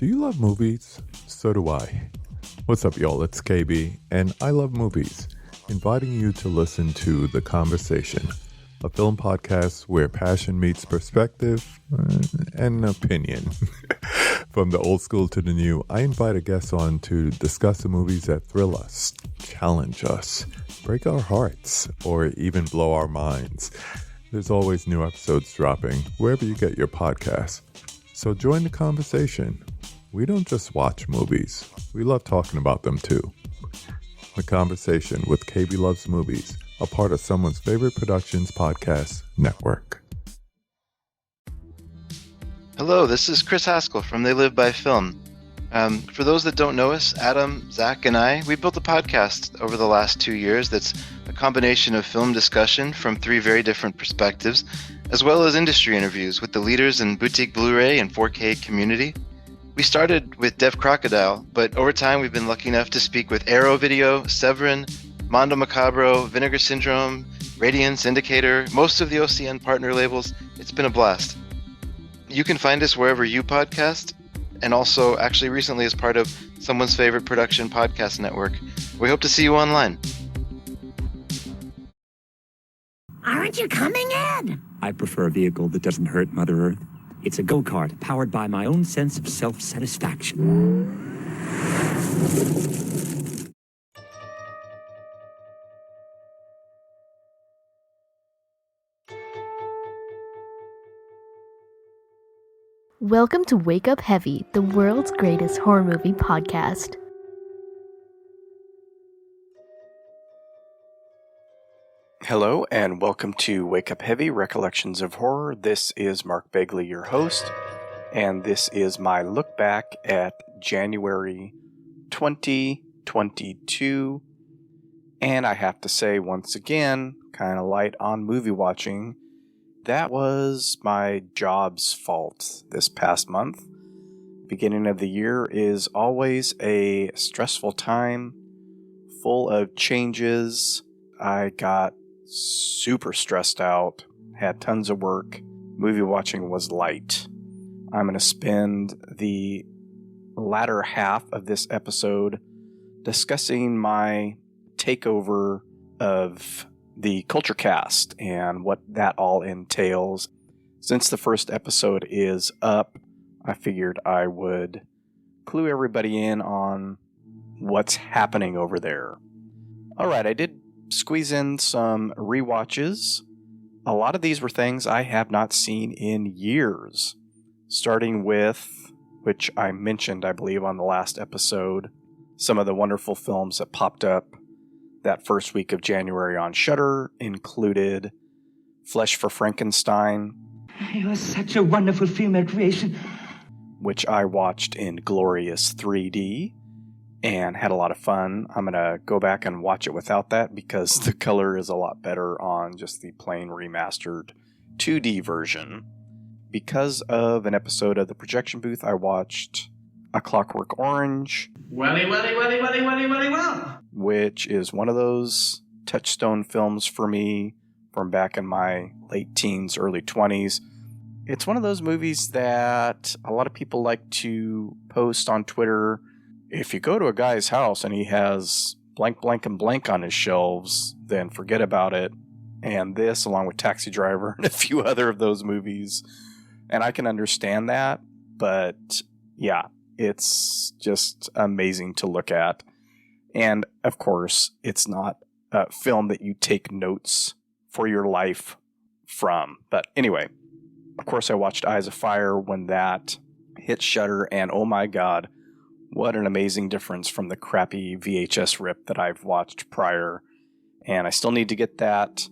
Do you love movies? So do I. What's up, y'all? It's KB, and I love movies, inviting you to listen to The Conversation, a film podcast where passion meets perspective and opinion. From the old school to the new, I invite a guest on to discuss the movies that thrill us, challenge us, break our hearts, or even blow our minds. There's always new episodes dropping wherever you get your podcasts. So join the conversation. We don't just watch movies. We love talking about them too. The Conversation with KB Loves Movies, a part of Someone's Favorite Productions podcast network. Hello, this is Chris Haskell from They Live by Film. For those that don't know us, Adam, Zach, and I, we built a podcast over the last 2 years that's a combination of film discussion from 3 very different perspectives, as well as industry interviews with the leaders in boutique Blu-ray and 4K community. We started with Deaf Crocodile, but over time we've been lucky enough to speak with Arrow Video, Severin, Mondo Macabro, Vinegar Syndrome, Radiance, Indicator, most of the OCN partner labels. It's been a blast. You can find us wherever you podcast, and also actually recently as part of Someone's Favorite Production podcast network. We hope to see you online. Aren't you coming in? I prefer a vehicle that doesn't hurt Mother Earth. It's a go-kart powered by my own sense of self-satisfaction. Welcome to Wake Up Heavy, the world's greatest horror movie podcast. Hello, and welcome to Wake Up Heavy, Recollections of Horror. This is Mark Begley, your host, and this is my look back at January 2022. And I have to say, once again, kind of light on movie watching, that was my job's fault this past month. Beginning of the year is always a stressful time, full of changes. I got super stressed out, had tons of work. Movie watching was light. I'm going to spend the latter half of this episode discussing my takeover of the Kulturecast and what that all entails. Since the first episode is up, I figured I would clue everybody in on what's happening over there. Alright, I did squeeze in some rewatches. A lot of these were things I have not seen in years. Starting with, which I mentioned, I believe, on the last episode, some of the wonderful films that popped up that first week of January on Shudder included Flesh for Frankenstein. It was such a wonderful female creation. Which I watched in glorious 3D and had a lot of fun. I'm going to go back and watch it without that because the color is a lot better on just the plain remastered 2D version. Because of an episode of The Projection Booth, I watched A Clockwork Orange. Welly, well. Which is one of those touchstone films for me from back in my late teens, early 20s. It's one of those movies that a lot of people like to post on Twitter. If you go to a guy's house and he has blank, blank, and blank on his shelves, then forget about it. And this, along with Taxi Driver and a few other of those movies. And I can understand that, but yeah, it's just amazing to look at. And of course, it's not a film that you take notes for your life from. But anyway, of course, I watched Eyes of Fire when that hit Shudder, and oh my god, what an amazing difference from the crappy VHS rip that I've watched prior. And I still need to get that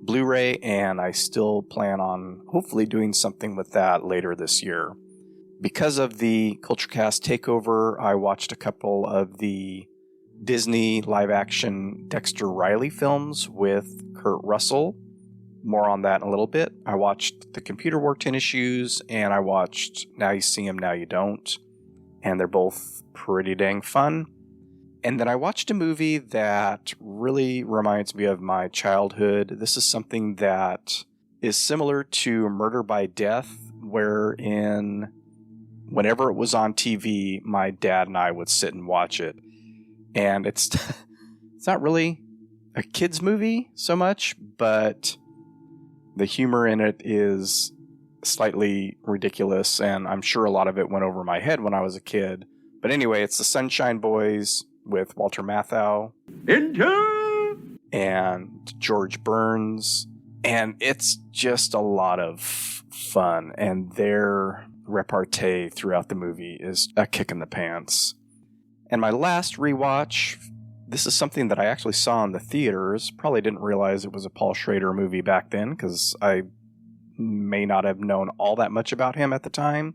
Blu-ray, and I still plan on hopefully doing something with that later this year. Because of the Kulturecast takeover, I watched a couple of the Disney live-action Dexter Riley films with Kurt Russell. More on that in a little bit. I watched The Computer Wore Tennis Shoes, and I watched Now You See 'Em, Now You Don't. And they're both pretty dang fun. And then I watched a movie that really reminds me of my childhood. This is something that is similar to Murder by Death, wherein whenever it was on TV, my dad and I would sit and watch it. And it's not really a kid's movie so much, but the humor in it is slightly ridiculous, and I'm sure a lot of it went over my head when I was a kid. But anyway, it's the Sunshine Boys with Walter Matthau and George Burns, and it's just a lot of fun, and their repartee throughout the movie is a kick in the pants. And my last rewatch, this is something that I actually saw in the theaters. Probably didn't realize it was a Paul Schrader movie back then, because I may not have known all that much about him at the time.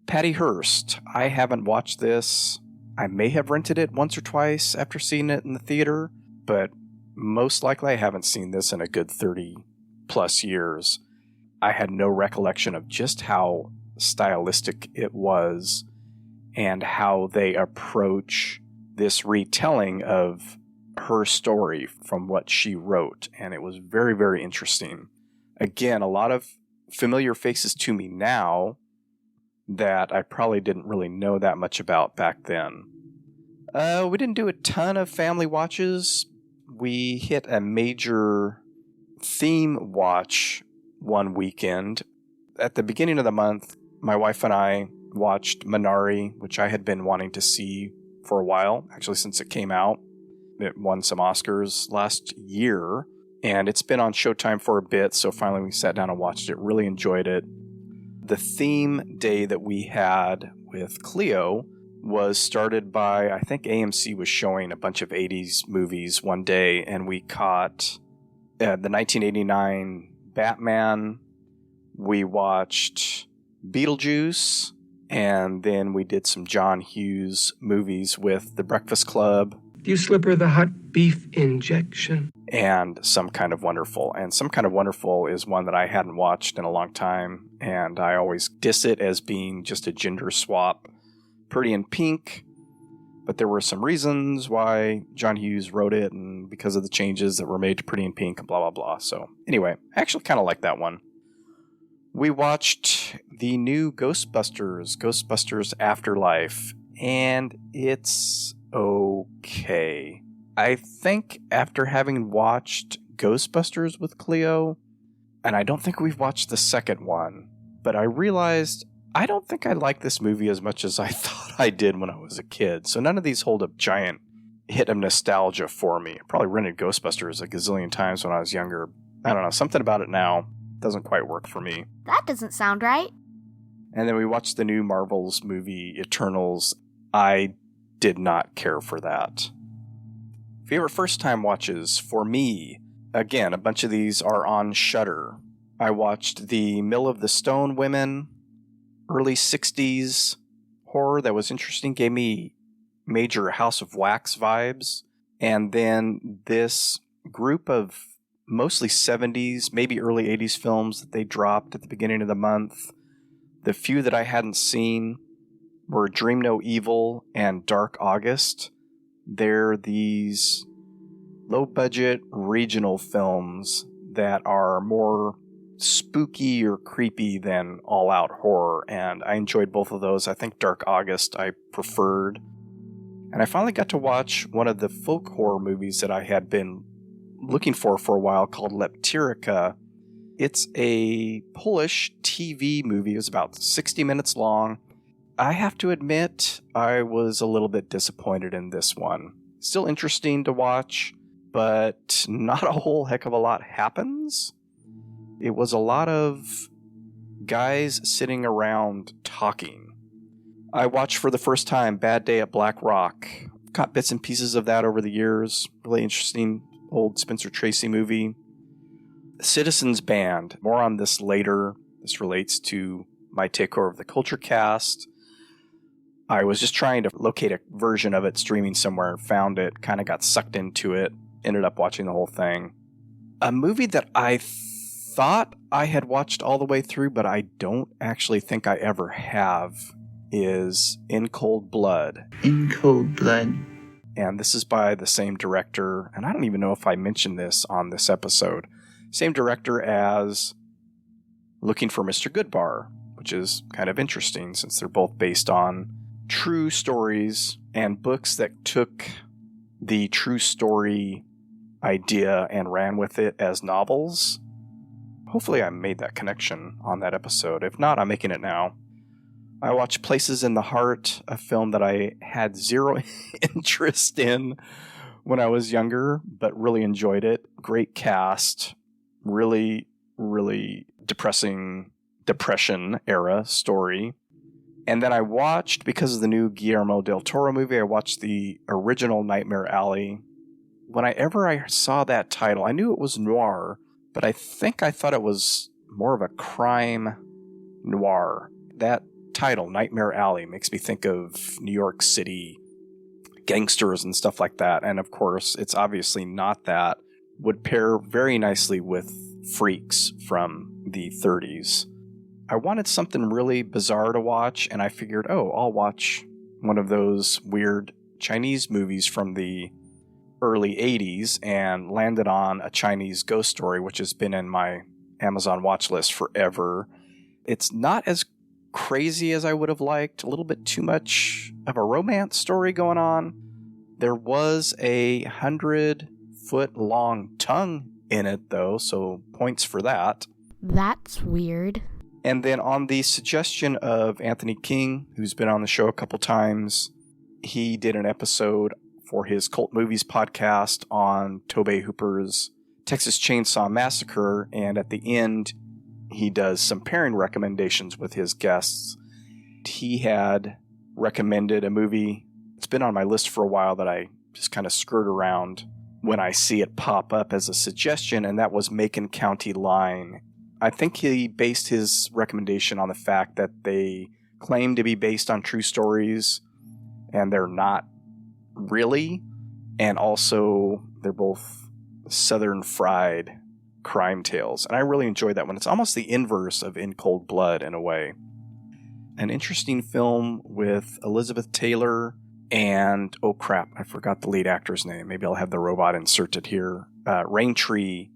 Patty Hearst. I haven't watched this. I may have rented it once or twice after seeing it in the theater, but most likely I haven't seen this in a good 30 plus years. I had no recollection of just how stylistic it was and how they approach this retelling of her story from what she wrote. And it was very, very interesting. Again, a lot of familiar faces to me now that I probably didn't really know that much about back then. We didn't do a ton of family watches. We hit a major theme watch one weekend. At the beginning of the month, my wife and I watched Minari, which I had been wanting to see for a while, actually since it came out. It won some Oscars last year, and it's been on Showtime for a bit, so finally we sat down and watched it. Really enjoyed it. The theme day that we had with Cleo was started by, I think AMC was showing a bunch of 80s movies one day, and we caught the 1989 Batman. We watched Beetlejuice, and then we did some John Hughes movies with The Breakfast Club. Do you slip her the hot beef injection? And Some Kind of Wonderful. And Some Kind of Wonderful is one that I hadn't watched in a long time, and I always diss it as being just a gender swap. Pretty in Pink, but there were some reasons why John Hughes wrote it, and because of the changes that were made to Pretty in Pink and blah, blah, blah. So anyway, I actually kind of like that one. We watched the new Ghostbusters Afterlife, and it's okay. I think after having watched Ghostbusters with Cleo, and I don't think we've watched the second one, but I realized I don't think I like this movie as much as I thought I did when I was a kid. So none of these hold a giant hit of nostalgia for me. I probably rented Ghostbusters a gazillion times when I was younger. I don't know, something about it now doesn't quite work for me. That doesn't sound right. And then we watched the new Marvel's movie, Eternals. I did not care for that. Favorite first-time watches for me. Again, a bunch of these are on Shudder. I watched the Mill of the Stone Women, early 60s horror that was interesting, gave me major House of Wax vibes. And then this group of mostly 70s, maybe early 80s films that they dropped at the beginning of the month. The few that I hadn't seen were Dream No Evil and Dark August. They're these low-budget regional films that are more spooky or creepy than all-out horror, and I enjoyed both of those. I think Dark August I preferred. And I finally got to watch one of the folk horror movies that I had been looking for a while, called Leptyrika. It's a Polish TV movie. It was about 60 minutes long. I have to admit, I was a little bit disappointed in this one. Still interesting to watch, but not a whole heck of a lot happens. It was a lot of guys sitting around talking. I watched for the first time Bad Day at Black Rock. Caught bits and pieces of that over the years. Really interesting old Spencer Tracy movie. Citizens Band. More on this later. This relates to my takeover of the Kulturecast. I was just trying to locate a version of it streaming somewhere, found it, kind of got sucked into it, ended up watching the whole thing. A movie that I thought I had watched all the way through, but I don't actually think I ever have, is In Cold Blood. In Cold Blood. And this is by the same director, and I don't even know if I mentioned this on this episode. Same director as Looking for Mr. Goodbar, which is kind of interesting since they're both based on true stories and books that took the true story idea and ran with it as novels. Hopefully I made that connection on that episode. If not, I'm making it now. I watched Places in the Heart, a film that I had zero interest in when I was younger, but really enjoyed it. Great cast. Really, really depression era story. And then I watched, because of the new Guillermo del Toro movie, I watched the original Nightmare Alley. Whenever I saw that title, I knew it was noir, but I thought it was more of a crime noir. That title, Nightmare Alley, makes me think of New York City gangsters and stuff like that. And of course, it's obviously not that. Would pair very nicely with Freaks from the 30s. I wanted something really bizarre to watch, and I figured, I'll watch one of those weird Chinese movies from the early 80s, and landed on A Chinese Ghost Story, which has been in my Amazon watch list forever. It's not as crazy as I would have liked, a little bit too much of a romance story going on. There was a 100-foot long tongue in it, though, so points for that. That's weird. And then on the suggestion of Anthony King, who's been on the show a couple times, he did an episode for his Cult Movies podcast on Tobey Hooper's Texas Chainsaw Massacre, and at the end, he does some pairing recommendations with his guests. He had recommended a movie. It's been on my list for a while that I just kind of skirt around when I see it pop up as a suggestion, and that was Macon County Line. I think he based his recommendation on the fact that they claim to be based on true stories, and they're not really. And also, they're both Southern fried crime tales. And I really enjoyed that one. It's almost the inverse of In Cold Blood in a way. An interesting film with Elizabeth Taylor and, oh crap, I forgot the lead actor's name. Maybe I'll have the robot inserted here. Raintree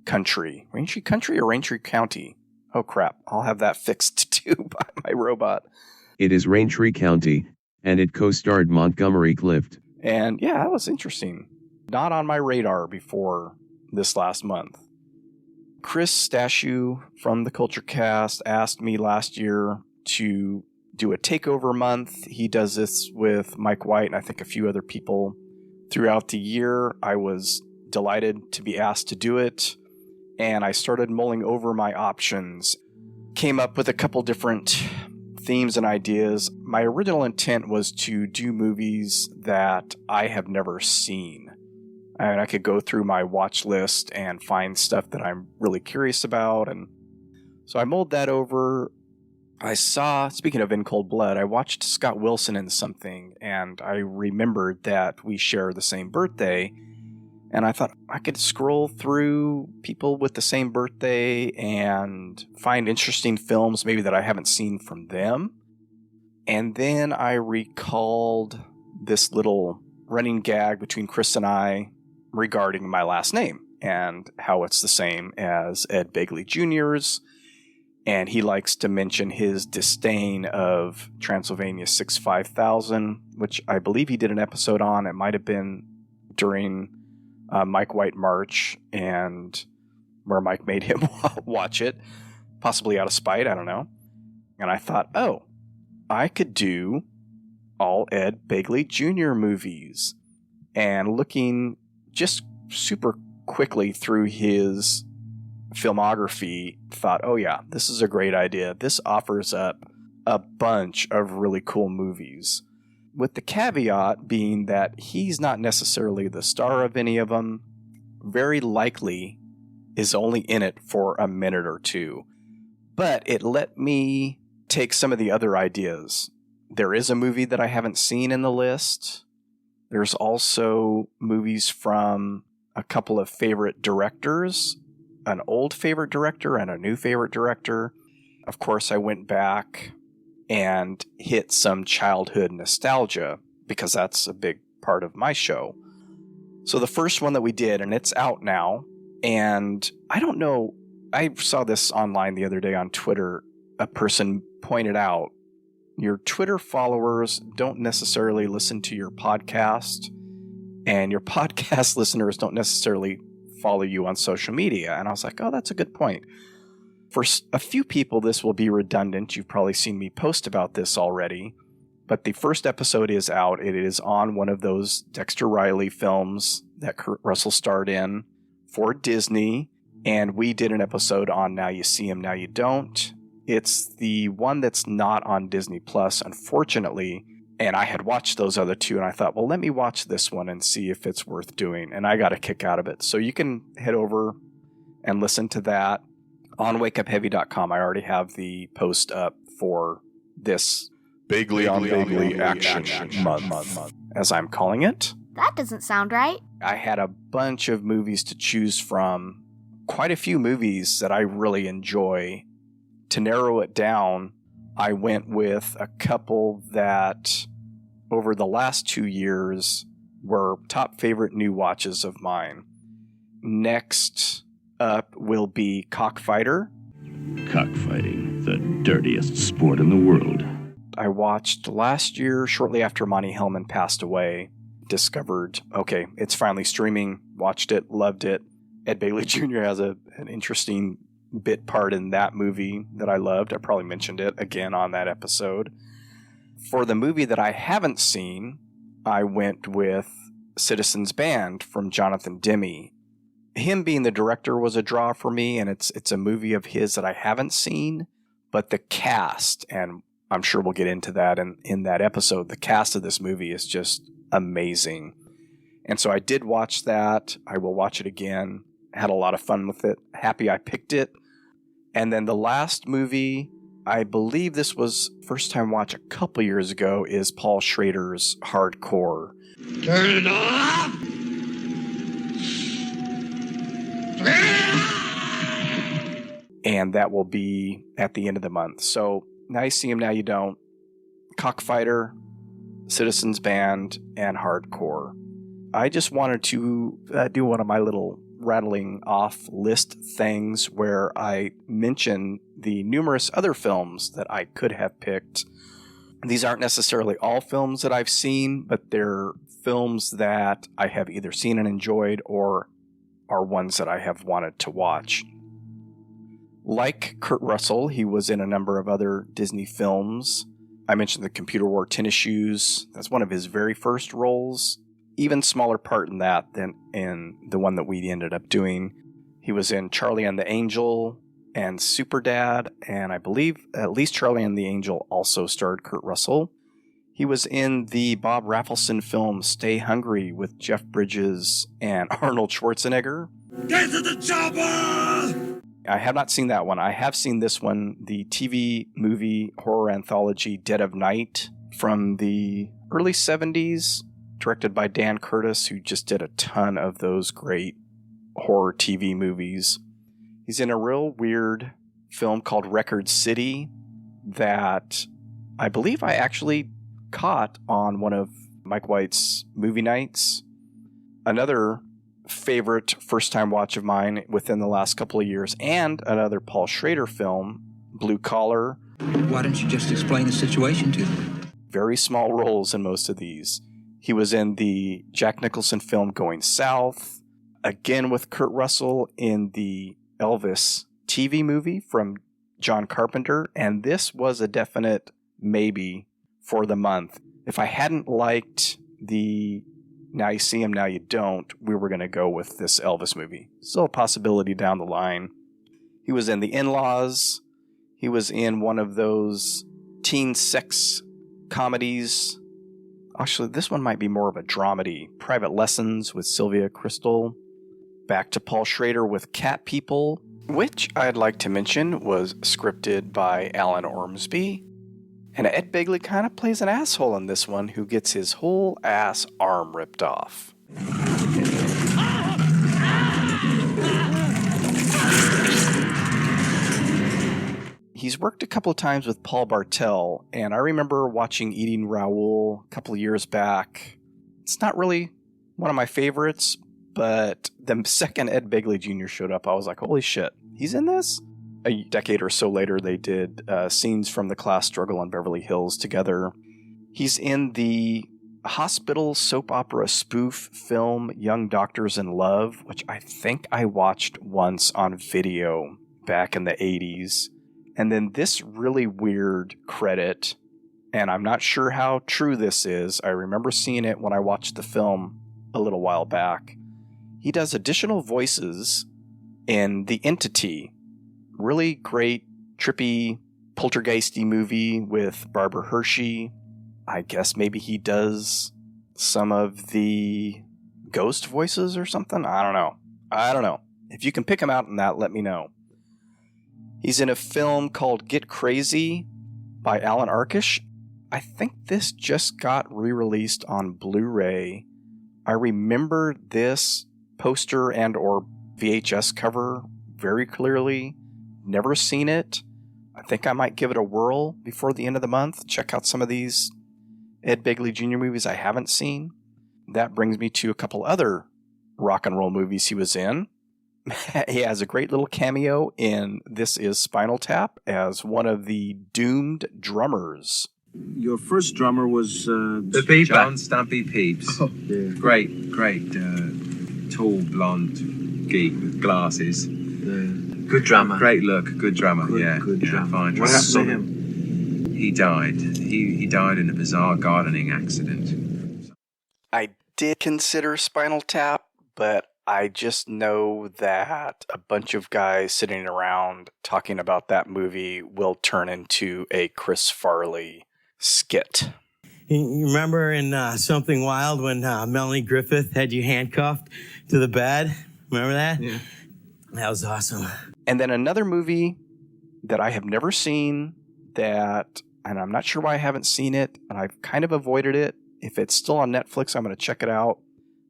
Country. Raintree Country or Raintree County? Oh crap, I'll have that fixed too by my robot. It is Raintree County, and it co-starred Montgomery Clift. And yeah, that was interesting. Not on my radar before this last month. Chris Stashew from the Kulturecast asked me last year to do a takeover month. He does this with Mike White and I think a few other people throughout the year. I was delighted to be asked to do it, and I started mulling over my options. Came up with a couple different themes and ideas. My original intent was to do movies that I have never seen. And I could go through my watch list and find stuff that I'm really curious about. And so I mulled that over. I saw, speaking of In Cold Blood, I watched Scott Wilson in something, and I remembered that we share the same birthday. And I thought I could scroll through people with the same birthday and find interesting films maybe that I haven't seen from them. And then I recalled this little running gag between Chris and I regarding my last name and how it's the same as Ed Begley Jr.'s. And he likes to mention his disdain of Transylvania 65000, which I believe he did an episode on. It might have been during Mike White March, and where Mike made him watch it, possibly out of spite, I don't know. And I thought, I could do all Ed Begley Jr. movies. And looking just super quickly through his filmography, thought, this is a great idea. This offers up a bunch of really cool movies. With the caveat being that he's not necessarily the star of any of them, very likely is only in it for a minute or two. But it let me take some of the other ideas. There is a movie that I haven't seen in the list. There's also movies from a couple of favorite directors, an old favorite director and a new favorite director. Of course, I went back and hit some childhood nostalgia because that's a big part of my show. So the first one that we did, and it's out now, and I don't know, I saw this online the other day on Twitter. a person pointed out, your Twitter followers don't necessarily listen to your podcast, and your podcast listeners don't necessarily follow you on social media. And I was like, oh, that's a good point. For a few people, this will be redundant. You've probably seen me post about this already. But the first episode is out. It is on one of those Dexter Riley films that Kurt Russell starred in for Disney. And we did an episode on Now You See Him, Now You Don't. It's the one that's not on Disney Plus, unfortunately. And I had watched those other two, and I thought, well, let me watch this one and see if it's worth doing. And I got a kick out of it. So you can head over and listen to that on wakeupheavy.com. I already have the post up for this Begley Action Month, as I'm calling it. That doesn't sound right. I had a bunch of movies to choose from, quite a few movies that I really enjoy. To narrow it down, I went with a couple that over the last 2 years were top favorite new watches of mine. Next up will be Cockfighter. Cockfighting, the dirtiest sport in the world. I watched last year, shortly after Monty Hellman passed away. Discovered, okay, it's finally streaming. Watched it, loved it. Ed Begley Jr. has an interesting bit part in that movie that I loved. I probably mentioned it again on that episode. For the movie that I haven't seen, I went with Citizens Band from Jonathan Demme. Him being the director was a draw for me, and it's a movie of his that I haven't seen, but the cast, and I'm sure we'll get into that in that episode, the cast of this movie is just amazing. And so I did watch that. I will watch it again. Had a lot of fun with it. Happy I picked it. And then the last movie, I believe this was first time watch a couple years ago, is Paul Schrader's Hardcore. Turn it off! And that will be at the end of the month. So Now You See Him, Now You Don't, Cockfighter, Citizens Band, and Hardcore. I just wanted to do one of my little rattling off list things where I mention the numerous other films that I could have picked. These aren't necessarily all films that I've seen, but they're films that I have either seen and enjoyed or are ones that I have wanted to watch. Like Kurt Russell, he was in a number of other Disney films. I mentioned the Computer Wore Tennis Shoes. That's one of his very first roles. Even smaller part in that than in the one that we ended up doing. He was in Charlie and the Angel and Superdad, and I believe at least Charlie and the Angel also starred Kurt Russell. He was in the Bob Rafelson film Stay Hungry with Jeff Bridges and Arnold Schwarzenegger. Get to the chopper! I have not seen that one. I have seen this one, the TV movie horror anthology Dead of Night from the early 70s, directed by Dan Curtis, who just did a ton of those great horror TV movies. He's in a real weird film called Record City that I believe I actually caught on one of Mike White's movie nights. Another favorite first-time watch of mine within the last couple of years, and another Paul Schrader film, Blue Collar. Why don't you just explain the situation to them? Very small roles in most of these. He was in the Jack Nicholson film Going South, again with Kurt Russell in the Elvis TV movie from John Carpenter, and this was a definite maybe for the month. If I hadn't liked the Now You See Him, Now You Don't, we were going to go with this Elvis movie. Still a possibility down the line. He was in The In-Laws. He was in one of those teen sex comedies. Actually, this one might be more of a dramedy. Private Lessons with Sylvia Crystal. Back to Paul Schrader with Cat People, which I'd like to mention was scripted by Alan Ormsby. And Ed Begley kind of plays an asshole in this one who gets his whole ass arm ripped off. He's worked a couple of times with Paul Bartel, and I remember watching Eating Raoul a couple of years back. It's not really one of my favorites, but the second Ed Begley Jr. showed up, I was like, holy shit, he's in this? a decade or so later, they did scenes from the class struggle on Beverly Hills together. He's in the hospital soap opera spoof film Young Doctors in Love, which I think I watched once on video back in the 80s. And then this really weird credit, and I'm not sure how true this is. I remember seeing it when I watched the film a little while back. He does additional voices in The Entity. Really great, trippy, poltergeisty movie with Barbara Hershey. I guess maybe he does some of the ghost voices or something. I don't know. If you can pick him out in that, let me know. He's in a film called Get Crazy by Alan Arkish. I think this just got re-released on Blu-ray. I remember this poster and or VHS cover very clearly. Never seen it. I think I might give it a whirl before the end of the month. Check out some of these Ed Begley Jr. movies I haven't seen. That brings me to a couple other rock and roll movies he was in. He has a great little cameo in This Is Spinal Tap as one of the doomed drummers. Your first drummer was the Beeper. John Stumpy Pepys. Oh, yeah. Great, tall blonde geek with glasses. Good drummer. Great look, good drummer. Good drummer. Fine. What happened to him? He died. He died in a bizarre gardening accident. I did consider Spinal Tap, but I just know that a bunch of guys sitting around talking about that movie will turn into a Chris Farley skit. You remember in Something Wild when Melanie Griffith had you handcuffed to the bed? Remember that? Yeah. That was awesome. And then another movie that I have never seen that, and I'm not sure why I haven't seen it, and I've kind of avoided it. If it's still on Netflix, I'm going to check it out.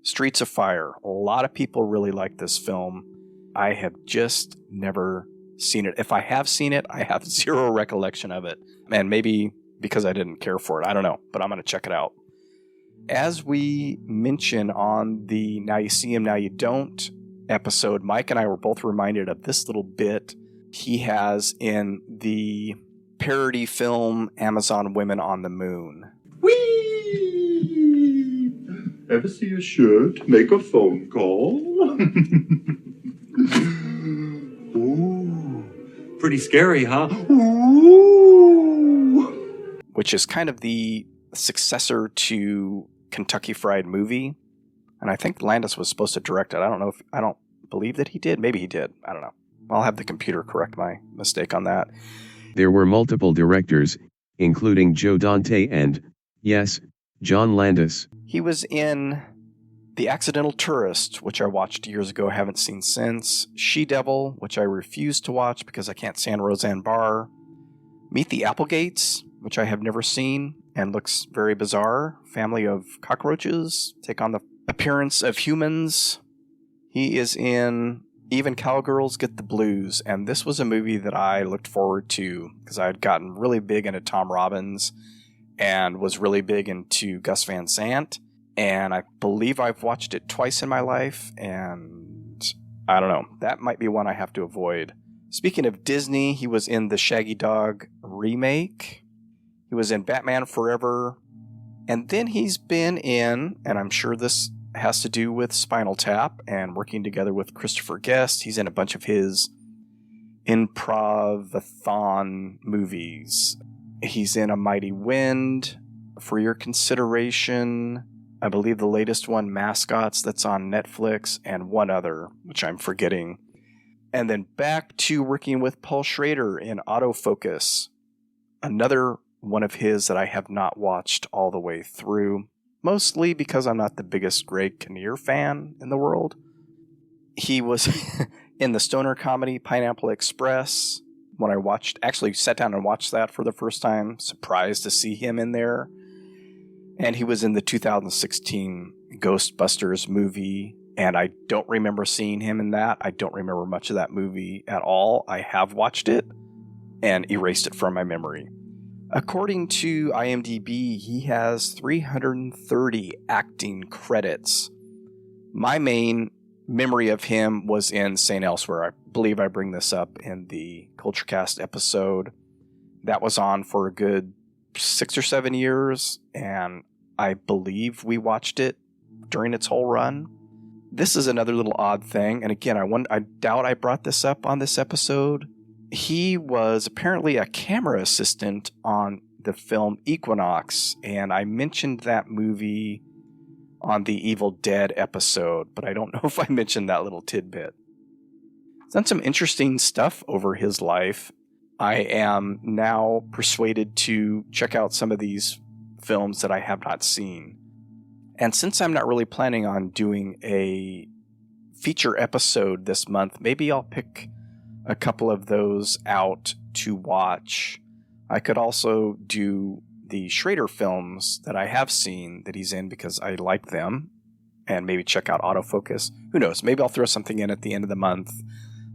Streets of Fire. A lot of people really like this film. I have just never seen it. If I have seen it, I have zero recollection of it. And maybe because I didn't care for it. I don't know, but I'm going to check it out. As we mention on the Now You See Him, Now You Don't episode, Mike and I were both reminded of this little bit he has in the parody film Amazon Women on the Moon. Whee! Ever see a shirt? Make a phone call. Ooh, pretty scary, huh? Ooh. Which is kind of the successor to Kentucky Fried Movie. And I think Landis was supposed to direct it. I don't believe that he did. Maybe he did. I don't know. I'll have the computer correct my mistake on that. There were multiple directors, including Joe Dante and, yes, John Landis. He was in The Accidental Tourist, which I watched years ago, haven't seen since. She-Devil, which I refused to watch because I can't stand Roseanne Barr. Meet the Applegates, which I have never seen and looks very bizarre. Family of cockroaches take on the appearance of humans. He is in Even Cowgirls Get the Blues, and this was a movie that I looked forward to because I had gotten really big into Tom Robbins and was really big into Gus Van Sant, and I believe I've watched it twice in my life, and I don't know, that might be one I have to avoid. Speaking of Disney, he was in the Shaggy Dog remake, he was in Batman Forever, and then he's been in, and I'm sure this has to do with Spinal Tap and working together with Christopher Guest. He's in a bunch of his improv-a-thon movies. He's in A Mighty Wind, For Your Consideration, I believe the latest one, Mascots, that's on Netflix, and one other, which I'm forgetting. And then back to working with Paul Schrader in Autofocus, another one of his that I have not watched all the way through. Mostly because I'm not the biggest Greg Kinnear fan in the world. He was in the stoner comedy Pineapple Express. When I actually sat down and watched that for the first time, surprised to see him in there. And he was in the 2016 Ghostbusters movie, and I don't remember seeing him in that. I don't remember much of that movie at all. I have watched it and erased it from my memory. According to IMDb, he has 330 acting credits. My main memory of him was in St. Elsewhere. I believe I bring this up in the Kulturecast episode. That was on for a good 6 or 7 years, and I believe we watched it during its whole run. This is another little odd thing, and again, I doubt I brought this up on this episode. He was apparently a camera assistant on the film Equinox, and I mentioned that movie on the Evil Dead episode, but I don't know if I mentioned that little tidbit. He's done some interesting stuff over his life. I am now persuaded to check out some of these films that I have not seen. And since I'm not really planning on doing a feature episode this month, maybe I'll pick a couple of those out to watch. I could also do the Schrader films that I have seen that he's in because I like them, and maybe check out Autofocus. Who knows? Maybe I'll throw something in at the end of the month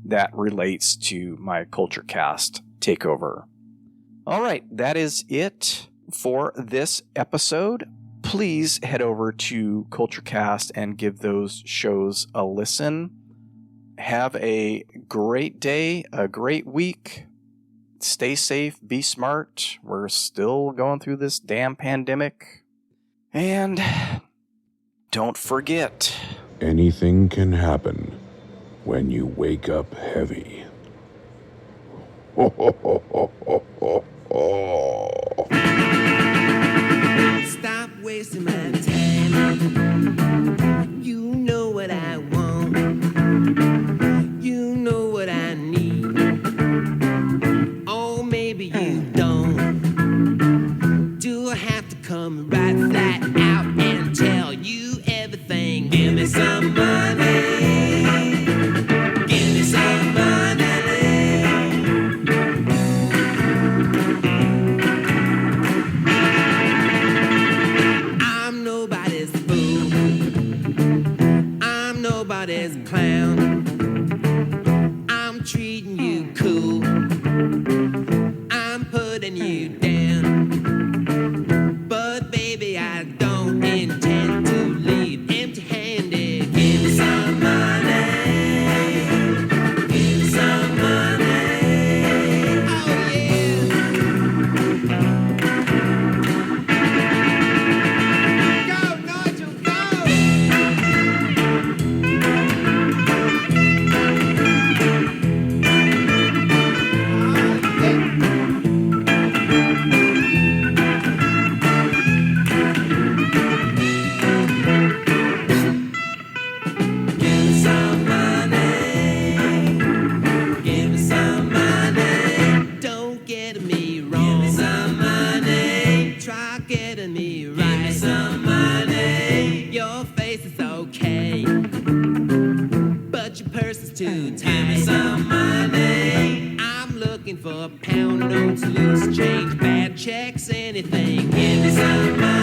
that relates to my Kulturecast takeover. All right, that is it for this episode. Please head over to Kulturecast and give those shows a listen. Have a great day, a great week. Stay safe, be smart. We're still going through this damn pandemic. And don't forget, Anything can happen when you wake up heavy. Stop wasting my time. You know what I want. You know what I need. Oh, maybe you don't. Do I have to come right flat out and tell you everything? Give me some money. Give me some money. I'm nobody's fool. I'm nobody's clown. I'm treating you cool. I'm putting you down. But baby, I don't intend to leave empty-handed. Give me some money. Give me some money. Oh yeah. Go, Nigel, go. Give me some money. Give me some money. Don't get me wrong. Give me some money. Try getting me right. Give me some money. Your face is okay, but your purse is too tight. Give me some money. I'm looking for pound notes, loose change, bad checks, anything. Give me some money.